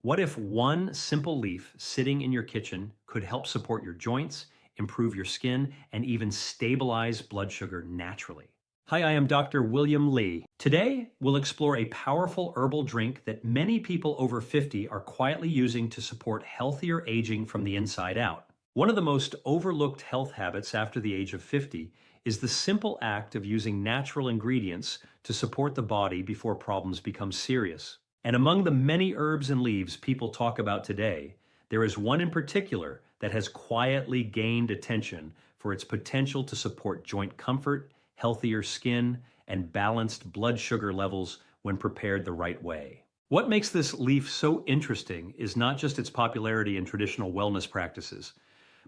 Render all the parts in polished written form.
What if one simple leaf sitting in your kitchen could help support your joints, improve your skin, and even stabilize blood sugar naturally? Hi, I am Dr. William Lee. Today, we'll explore a powerful herbal drink that many people over 50 are quietly using to support healthier aging from the inside out. One of the most overlooked health habits after the age of 50 is the simple act of using natural ingredients to support the body before problems become serious. And among the many herbs and leaves people talk about today, there is one in particular that has quietly gained attention for its potential to support joint comfort, healthier skin, and balanced blood sugar levels when prepared the right way. What makes this leaf so interesting is not just its popularity in traditional wellness practices,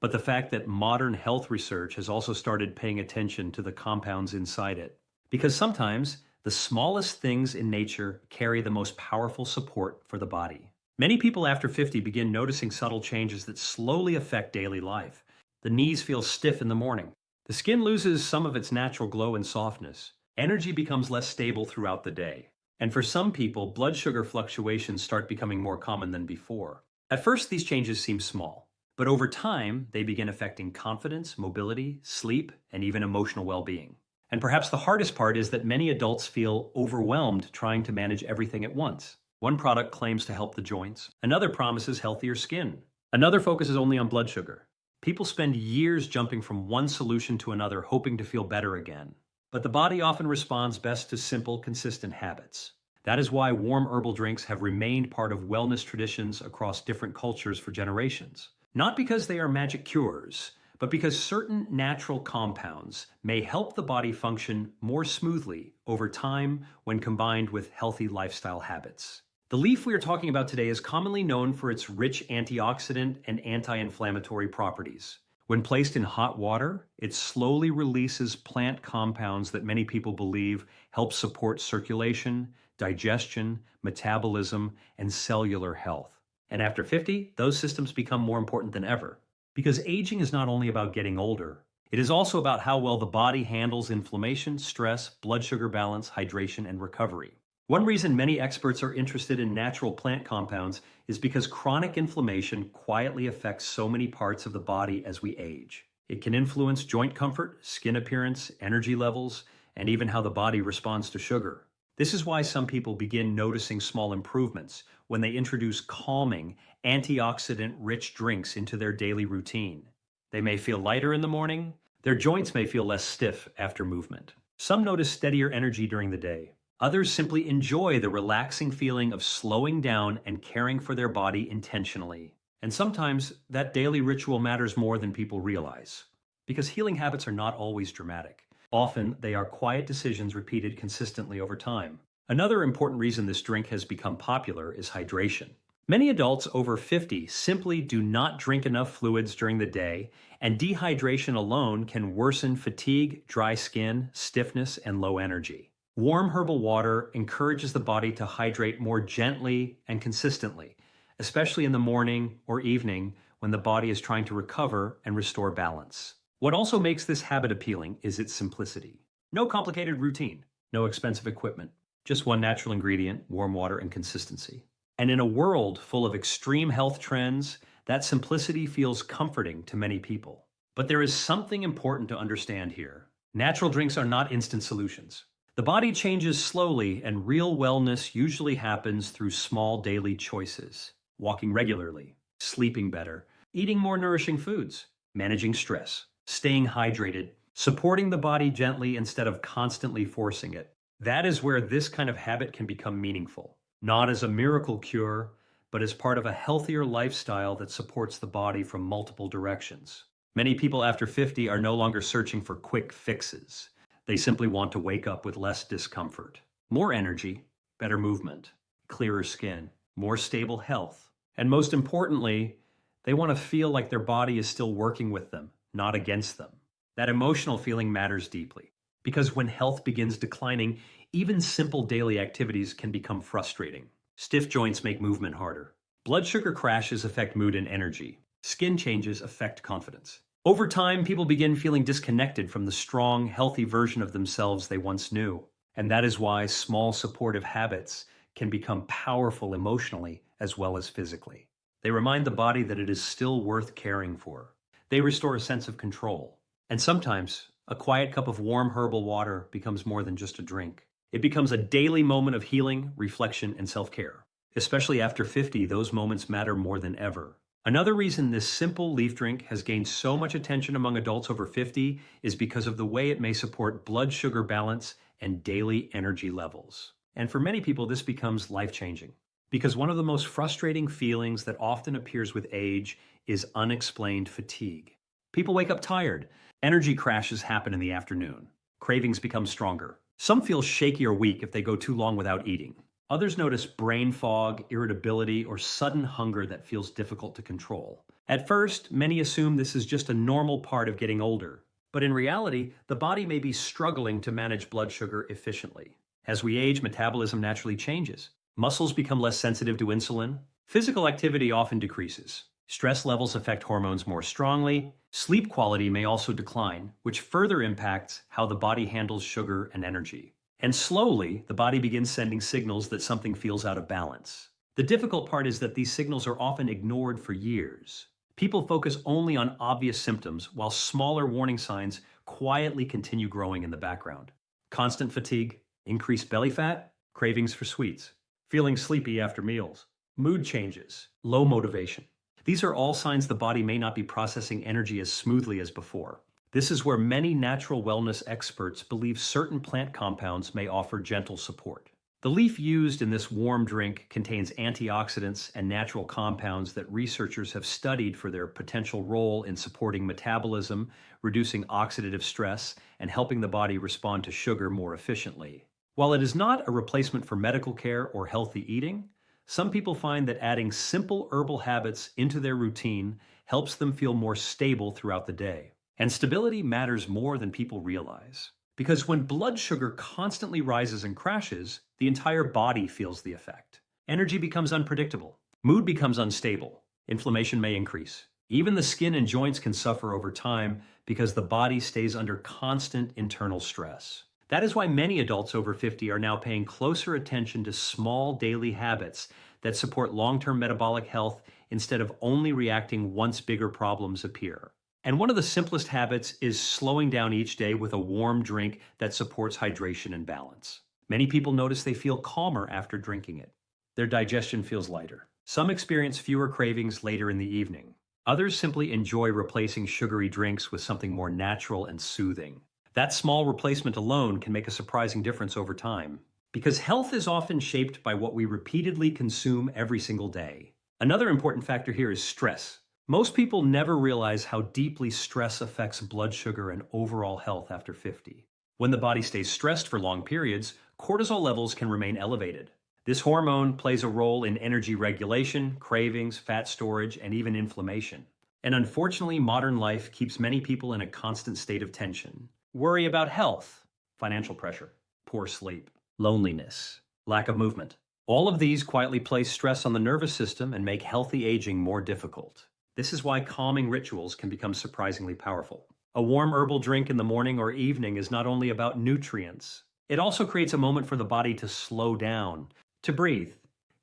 but the fact that modern health research has also started paying attention to the compounds inside it. Because sometimes the smallest things in nature carry the most powerful support for the body. Many people after 50 begin noticing subtle changes that slowly affect daily life. The knees feel stiff in the morning. The skin loses some of its natural glow and softness. Energy becomes less stable throughout the day. And for some people, blood sugar fluctuations start becoming more common than before. At first, these changes seem small, but over time, they begin affecting confidence, mobility, sleep, and even emotional well-being. And perhaps the hardest part is that many adults feel overwhelmed trying to manage everything at once. One product claims to help the joints. Another promises healthier skin. Another focuses only on blood sugar. People spend years jumping from one solution to another, hoping to feel better again. But the body often responds best to simple, consistent habits. That is why warm herbal drinks have remained part of wellness traditions across different cultures for generations. Not because they are magic cures, but because certain natural compounds may help the body function more smoothly over time when combined with healthy lifestyle habits. The leaf we are talking about today is commonly known for its rich antioxidant and anti-inflammatory properties. When placed in hot water, it slowly releases plant compounds that many people believe help support circulation, digestion, metabolism, and cellular health. And after 50, those systems become more important than ever. Because aging is not only about getting older, it is also about how well the body handles inflammation, stress, blood sugar balance, hydration, and recovery. One reason many experts are interested in natural plant compounds is because chronic inflammation quietly affects so many parts of the body as we age. It can influence joint comfort, skin appearance, energy levels, and even how the body responds to sugar. This is why some people begin noticing small improvements when they introduce calming, antioxidant-rich drinks into their daily routine. They may feel lighter in the morning. Their joints may feel less stiff after movement. Some notice steadier energy during the day. Others simply enjoy the relaxing feeling of slowing down and caring for their body intentionally. And sometimes that daily ritual matters more than people realize. Because healing habits are not always dramatic. Often, they are quiet decisions repeated consistently over time. Another important reason this drink has become popular is hydration. Many adults over 50 simply do not drink enough fluids during the day, and dehydration alone can worsen fatigue, dry skin, stiffness, and low energy. Warm herbal water encourages the body to hydrate more gently and consistently, especially in the morning or evening when the body is trying to recover and restore balance. What also makes this habit appealing is its simplicity. No complicated routine, no expensive equipment, just one natural ingredient, warm water, and consistency. And in a world full of extreme health trends, that simplicity feels comforting to many people. But there is something important to understand here. Natural drinks are not instant solutions. The body changes slowly, and real wellness usually happens through small daily choices. Walking regularly, sleeping better, eating more nourishing foods, managing stress, staying hydrated, supporting the body gently instead of constantly forcing it. That is where this kind of habit can become meaningful. Not as a miracle cure, but as part of a healthier lifestyle that supports the body from multiple directions. Many people after 50 are no longer searching for quick fixes. They simply want to wake up with less discomfort, more energy, better movement, clearer skin, more stable health. And most importantly, they want to feel like their body is still working with them, not against them. That emotional feeling matters deeply, because when health begins declining, even simple daily activities can become frustrating. Stiff joints make movement harder. Blood sugar crashes affect mood and energy. Skin changes affect confidence. Over time, people begin feeling disconnected from the strong, healthy version of themselves they once knew. And that is why small supportive habits can become powerful emotionally as well as physically. They remind the body that it is still worth caring for. They restore a sense of control. And sometimes, a quiet cup of warm herbal water becomes more than just a drink. It becomes a daily moment of healing, reflection, and self-care. Especially after 50, those moments matter more than ever. Another reason this simple leaf drink has gained so much attention among adults over 50 is because of the way it may support blood sugar balance and daily energy levels. And for many people, this becomes life-changing. Because one of the most frustrating feelings that often appears with age is unexplained fatigue. People wake up tired. Energy crashes happen in the afternoon. Cravings become stronger. Some feel shaky or weak if they go too long without eating. Others notice brain fog, irritability, or sudden hunger that feels difficult to control. At first, many assume this is just a normal part of getting older. But in reality, the body may be struggling to manage blood sugar efficiently. As we age, metabolism naturally changes. Muscles become less sensitive to insulin. Physical activity often decreases. Stress levels affect hormones more strongly. Sleep quality may also decline, which further impacts how the body handles sugar and energy. And slowly, the body begins sending signals that something feels out of balance. The difficult part is that these signals are often ignored for years. People focus only on obvious symptoms, while smaller warning signs quietly continue growing in the background. Constant fatigue, increased belly fat, cravings for sweets, feeling sleepy after meals, mood changes, low motivation. These are all signs the body may not be processing energy as smoothly as before. This is where many natural wellness experts believe certain plant compounds may offer gentle support. The leaf used in this warm drink contains antioxidants and natural compounds that researchers have studied for their potential role in supporting metabolism, reducing oxidative stress, and helping the body respond to sugar more efficiently. While it is not a replacement for medical care or healthy eating, some people find that adding simple herbal habits into their routine helps them feel more stable throughout the day. And stability matters more than people realize. Because when blood sugar constantly rises and crashes, the entire body feels the effect. Energy becomes unpredictable. Mood becomes unstable. Inflammation may increase. Even the skin and joints can suffer over time because the body stays under constant internal stress. That is why many adults over 50 are now paying closer attention to small daily habits that support long-term metabolic health instead of only reacting once bigger problems appear. And one of the simplest habits is slowing down each day with a warm drink that supports hydration and balance. Many people notice they feel calmer after drinking it. Their digestion feels lighter. Some experience fewer cravings later in the evening. Others simply enjoy replacing sugary drinks with something more natural and soothing. That small replacement alone can make a surprising difference over time. Because health is often shaped by what we repeatedly consume every single day. Another important factor here is stress. Most people never realize how deeply stress affects blood sugar and overall health after 50. When the body stays stressed for long periods, cortisol levels can remain elevated. This hormone plays a role in energy regulation, cravings, fat storage, and even inflammation. And unfortunately, modern life keeps many people in a constant state of tension. Worry about health, financial pressure, poor sleep, loneliness, lack of movement. All of these quietly place stress on the nervous system and make healthy aging more difficult. This is why calming rituals can become surprisingly powerful. A warm herbal drink in the morning or evening is not only about nutrients, it also creates a moment for the body to slow down, to breathe,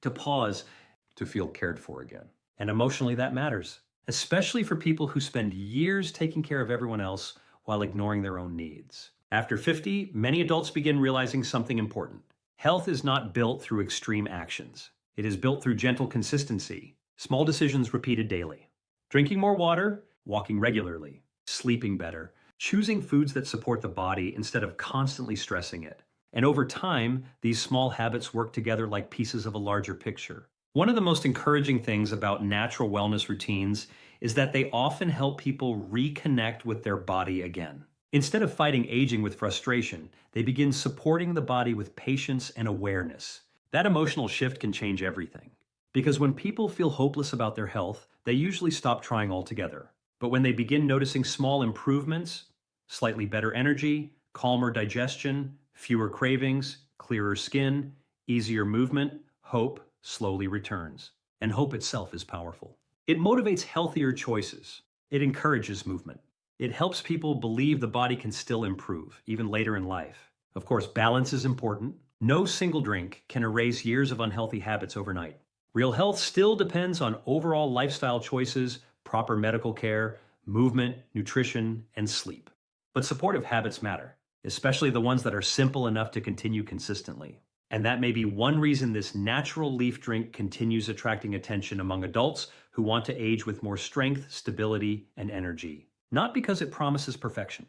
to pause, to feel cared for again. And emotionally, that matters, especially for people who spend years taking care of everyone else while ignoring their own needs. After 50, many adults begin realizing something important. Health is not built through extreme actions. It is built through gentle consistency, small decisions repeated daily. Drinking more water, walking regularly, sleeping better, choosing foods that support the body instead of constantly stressing it. And over time, these small habits work together like pieces of a larger picture. One of the most encouraging things about natural wellness routines is that they often help people reconnect with their body again. Instead of fighting aging with frustration, they begin supporting the body with patience and awareness. That emotional shift can change everything. Because when people feel hopeless about their health, they usually stop trying altogether. But when they begin noticing small improvements, slightly better energy, calmer digestion, fewer cravings, clearer skin, easier movement, hope slowly returns. And hope itself is powerful. It motivates healthier choices. It encourages movement. It helps people believe the body can still improve, even later in life. Of course, balance is important. No single drink can erase years of unhealthy habits overnight. Real health still depends on overall lifestyle choices, proper medical care, movement, nutrition, and sleep. But supportive habits matter, especially the ones that are simple enough to continue consistently. And that may be one reason this natural leaf drink continues attracting attention among adults who want to age with more strength, stability, and energy. Not because it promises perfection,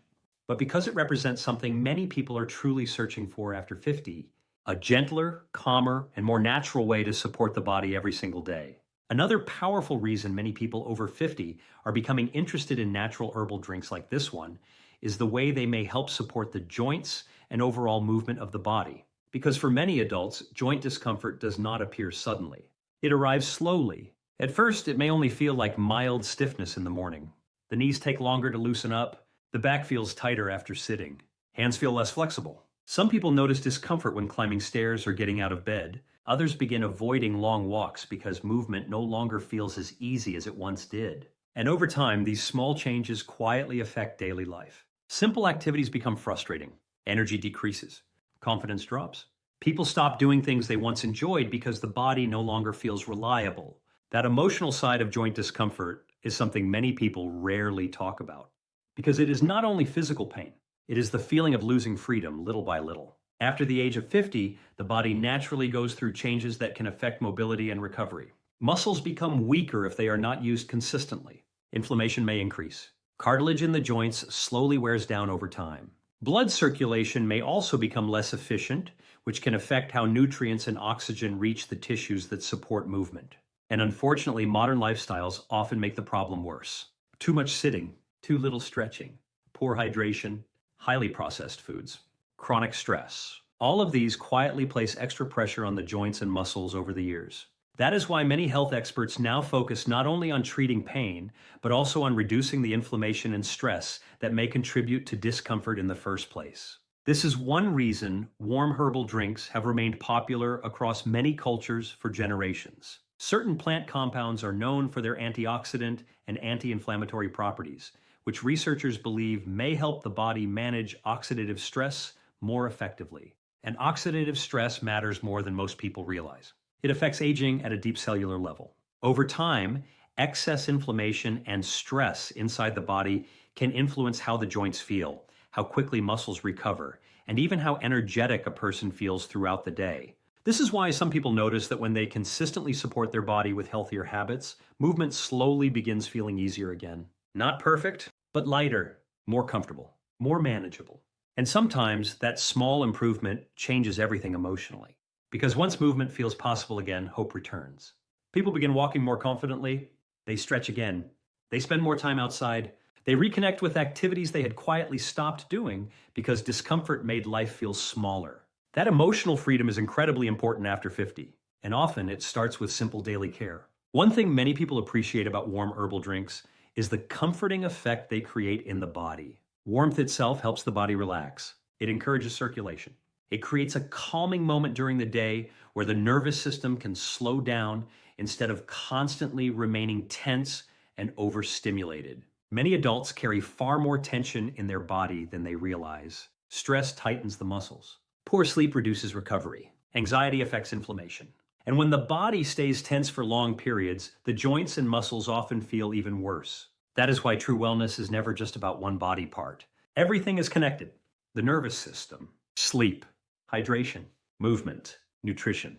but because it represents something many people are truly searching for after 50, a gentler, calmer, and more natural way to support the body every single day. Another powerful reason many people over 50 are becoming interested in natural herbal drinks like this one is the way they may help support the joints and overall movement of the body. Because for many adults, joint discomfort does not appear suddenly. It arrives slowly. At first, it may only feel like mild stiffness in the morning. The knees take longer to loosen up. The back feels tighter after sitting. Hands feel less flexible. Some people notice discomfort when climbing stairs or getting out of bed. Others begin avoiding long walks because movement no longer feels as easy as it once did. And over time, these small changes quietly affect daily life. Simple activities become frustrating. Energy decreases. Confidence drops. People stop doing things they once enjoyed because the body no longer feels reliable. That emotional side of joint discomfort is something many people rarely talk about. Because it is not only physical pain, it is the feeling of losing freedom little by little. After the age of 50, the body naturally goes through changes that can affect mobility and recovery. Muscles become weaker if they are not used consistently. Inflammation may increase. Cartilage in the joints slowly wears down over time. Blood circulation may also become less efficient, which can affect how nutrients and oxygen reach the tissues that support movement. And unfortunately, modern lifestyles often make the problem worse. Too much sitting, too little stretching, poor hydration, highly processed foods, chronic stress. All of these quietly place extra pressure on the joints and muscles over the years. That is why many health experts now focus not only on treating pain, but also on reducing the inflammation and stress that may contribute to discomfort in the first place. This is one reason warm herbal drinks have remained popular across many cultures for generations. Certain plant compounds are known for their antioxidant and anti-inflammatory properties, which researchers believe may help the body manage oxidative stress more effectively. And oxidative stress matters more than most people realize. It affects aging at a deep cellular level. Over time, excess inflammation and stress inside the body can influence how the joints feel, how quickly muscles recover, and even how energetic a person feels throughout the day. This is why some people notice that when they consistently support their body with healthier habits, movement slowly begins feeling easier again. Not perfect, but lighter, more comfortable, more manageable. And sometimes that small improvement changes everything emotionally. Because once movement feels possible again, hope returns. People begin walking more confidently, they stretch again, they spend more time outside, they reconnect with activities they had quietly stopped doing because discomfort made life feel smaller. That emotional freedom is incredibly important after 50, and often it starts with simple daily care. One thing many people appreciate about warm herbal drinks is the comforting effect they create in the body. Warmth itself helps the body relax. It encourages circulation. It creates a calming moment during the day where the nervous system can slow down instead of constantly remaining tense and overstimulated. Many adults carry far more tension in their body than they realize. Stress tightens the muscles. Poor sleep reduces recovery. Anxiety affects inflammation. And when the body stays tense for long periods, the joints and muscles often feel even worse. That is why true wellness is never just about one body part. Everything is connected. The nervous system, sleep, hydration, movement, nutrition,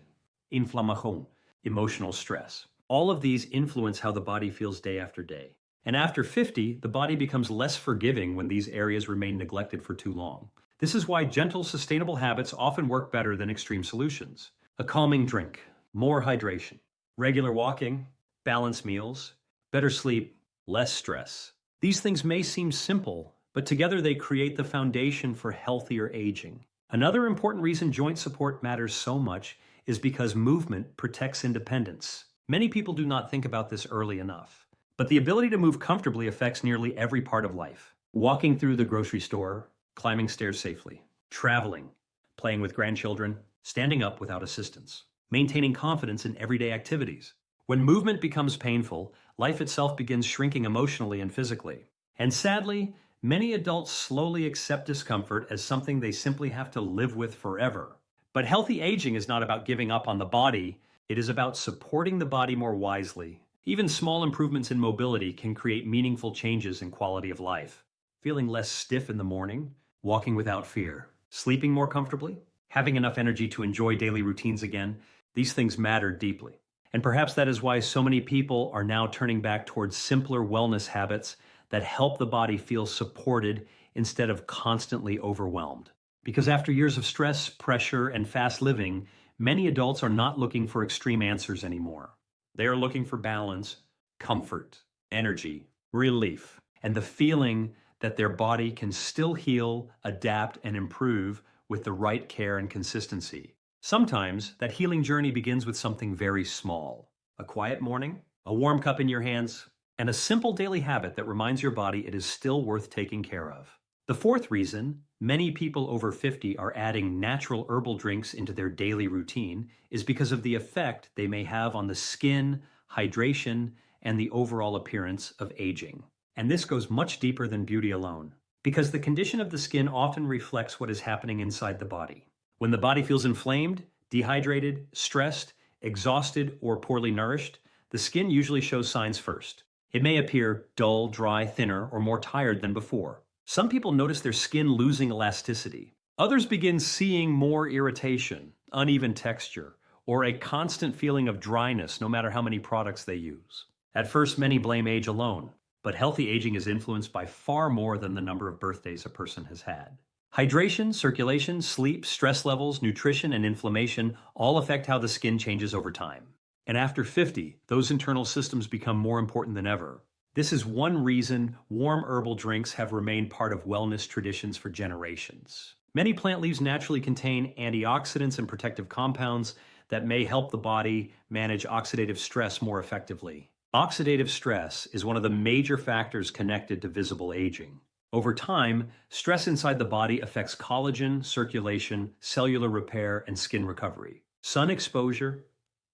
inflammation, emotional stress. All of these influence how the body feels day after day. And after 50, the body becomes less forgiving when these areas remain neglected for too long. This is why gentle, sustainable habits often work better than extreme solutions. A calming drink, more hydration, regular walking, balanced meals, better sleep, less stress. These things may seem simple, but together they create the foundation for healthier aging. Another important reason joint support matters so much is because movement protects independence. Many people do not think about this early enough, but the ability to move comfortably affects nearly every part of life. Walking through the grocery store, climbing stairs safely, traveling, playing with grandchildren, standing up without assistance, maintaining confidence in everyday activities. When movement becomes painful, life itself begins shrinking emotionally and physically. And sadly, many adults slowly accept discomfort as something they simply have to live with forever. But healthy aging is not about giving up on the body, It is about supporting the body more wisely. Even small improvements in mobility can create meaningful changes in quality of life. Feeling less stiff in the morning, walking without fear, sleeping more comfortably, having enough energy to enjoy daily routines again, these things matter deeply. And perhaps that is why so many people are now turning back towards simpler wellness habits that help the body feel supported instead of constantly overwhelmed. Because after years of stress, pressure, and fast living, many adults are not looking for extreme answers anymore. They are looking for balance, comfort, energy, relief, and the feeling that their body can still heal, adapt, and improve with the right care and consistency. Sometimes that healing journey begins with something very small: a quiet morning, a warm cup in your hands, and a simple daily habit that reminds your body it is still worth taking care of. The fourth reason many people over 50 are adding natural herbal drinks into their daily routine is because of the effect they may have on the skin, hydration, and the overall appearance of aging. And this goes much deeper than beauty alone, because the condition of the skin often reflects what is happening inside the body. When the body feels inflamed, dehydrated, stressed, exhausted, or poorly nourished, the skin usually shows signs first. It may appear dull, dry, thinner, or more tired than before. Some people notice their skin losing elasticity. Others begin seeing more irritation, uneven texture, or a constant feeling of dryness no matter how many products they use. At first, many blame age alone, but healthy aging is influenced by far more than the number of birthdays a person has had. Hydration, circulation, sleep, stress levels, nutrition, and inflammation all affect how the skin changes over time. And after 50, those internal systems become more important than ever. This is one reason warm herbal drinks have remained part of wellness traditions for generations. Many plant leaves naturally contain antioxidants and protective compounds that may help the body manage oxidative stress more effectively. Oxidative stress is one of the major factors connected to visible aging. Over time, stress inside the body affects collagen, circulation, cellular repair, and skin recovery. Sun exposure,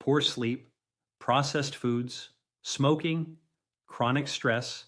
poor sleep, processed foods, smoking, chronic stress,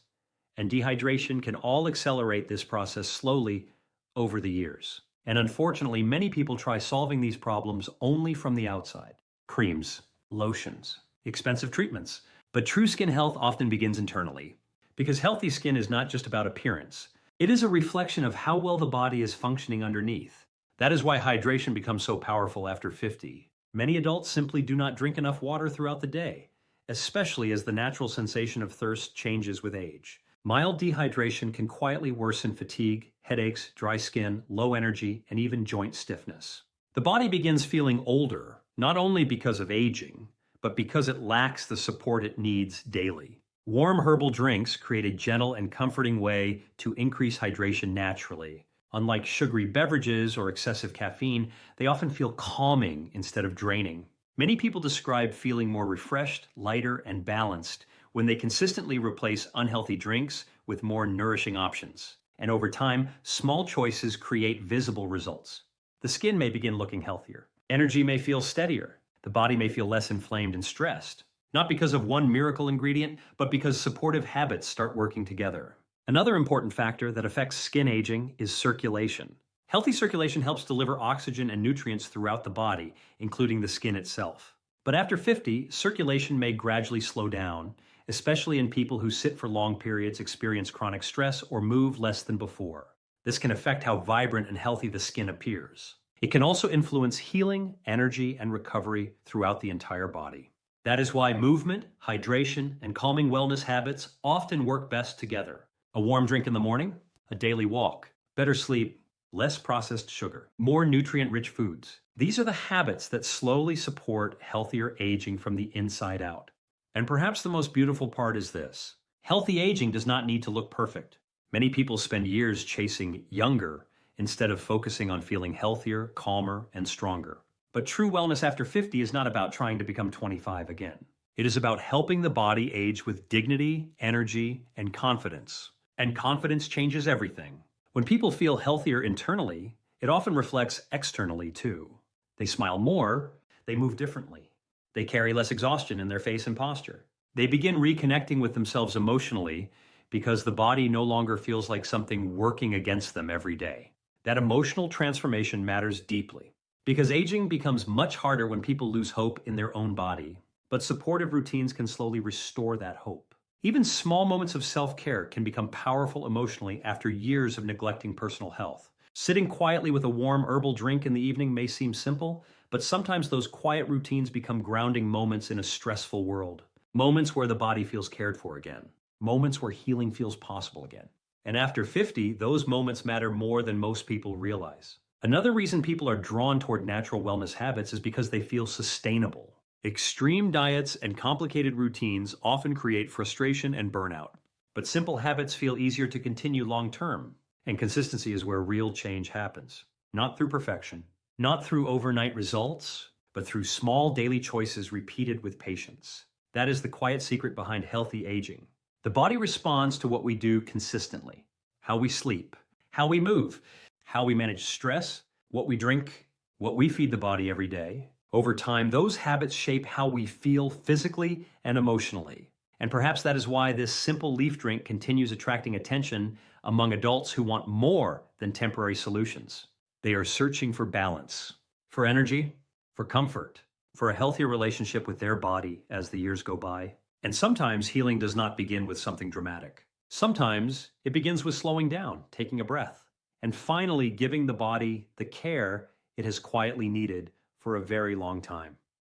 and dehydration can all accelerate this process slowly over the years. And unfortunately, many people try solving these problems only from the outside. Creams, lotions, expensive treatments. But true skin health often begins internally, because healthy skin is not just about appearance. It is a reflection of how well the body is functioning underneath. That is why hydration becomes so powerful after 50. Many adults simply do not drink enough water throughout the day, especially as the natural sensation of thirst changes with age. Mild dehydration can quietly worsen fatigue, headaches, dry skin, low energy, and even joint stiffness. The body begins feeling older, not only because of aging, but because it lacks the support it needs daily. Warm herbal drinks create a gentle and comforting way to increase hydration naturally. Unlike sugary beverages or excessive caffeine, they often feel calming instead of draining. Many people describe feeling more refreshed, lighter, and balanced when they consistently replace unhealthy drinks with more nourishing options. And over time, small choices create visible results. The skin may begin looking healthier. Energy may feel steadier. The body may feel less inflamed and stressed. Not because of one miracle ingredient, but because supportive habits start working together. Another important factor that affects skin aging is circulation. Healthy circulation helps deliver oxygen and nutrients throughout the body, including the skin itself. But after 50, circulation may gradually slow down, especially in people who sit for long periods, experience chronic stress, or move less than before. This can affect how vibrant and healthy the skin appears. It can also influence healing, energy, and recovery throughout the entire body. That is why movement, hydration, and calming wellness habits often work best together. A warm drink in the morning, a daily walk, better sleep, less processed sugar, more nutrient-rich foods. These are the habits that slowly support healthier aging from the inside out. And perhaps the most beautiful part is this: healthy aging does not need to look perfect. Many people spend years chasing younger instead of focusing on feeling healthier, calmer, and stronger. But true wellness after 50 is not about trying to become 25 again. It is about helping the body age with dignity, energy, and confidence. And confidence changes everything. When people feel healthier internally, it often reflects externally too. They smile more, they move differently. They carry less exhaustion in their face and posture. They begin reconnecting with themselves emotionally because the body no longer feels like something working against them every day. That emotional transformation matters deeply. Because aging becomes much harder when people lose hope in their own body, but supportive routines can slowly restore that hope. Even small moments of self-care can become powerful emotionally after years of neglecting personal health. Sitting quietly with a warm herbal drink in the evening may seem simple, but sometimes those quiet routines become grounding moments in a stressful world. Moments where the body feels cared for again. Moments where healing feels possible again. And after 50, those moments matter more than most people realize. Another reason people are drawn toward natural wellness habits is because they feel sustainable. Extreme diets and complicated routines often create frustration and burnout. But simple habits feel easier to continue long term. And consistency is where real change happens. Not through perfection, not through overnight results, but through small daily choices repeated with patience. That is the quiet secret behind healthy aging. The body responds to what we do consistently. How we sleep, how we move, how we manage stress, what we drink, what we feed the body every day. Over time, those habits shape how we feel physically and emotionally. And perhaps that is why this simple leaf drink continues attracting attention among adults who want more than temporary solutions. They are searching for balance, for energy, for comfort, for a healthier relationship with their body as the years go by. And sometimes healing does not begin with something dramatic. Sometimes it begins with slowing down, taking a breath, and finally giving the body the care it has quietly needed for a very long time.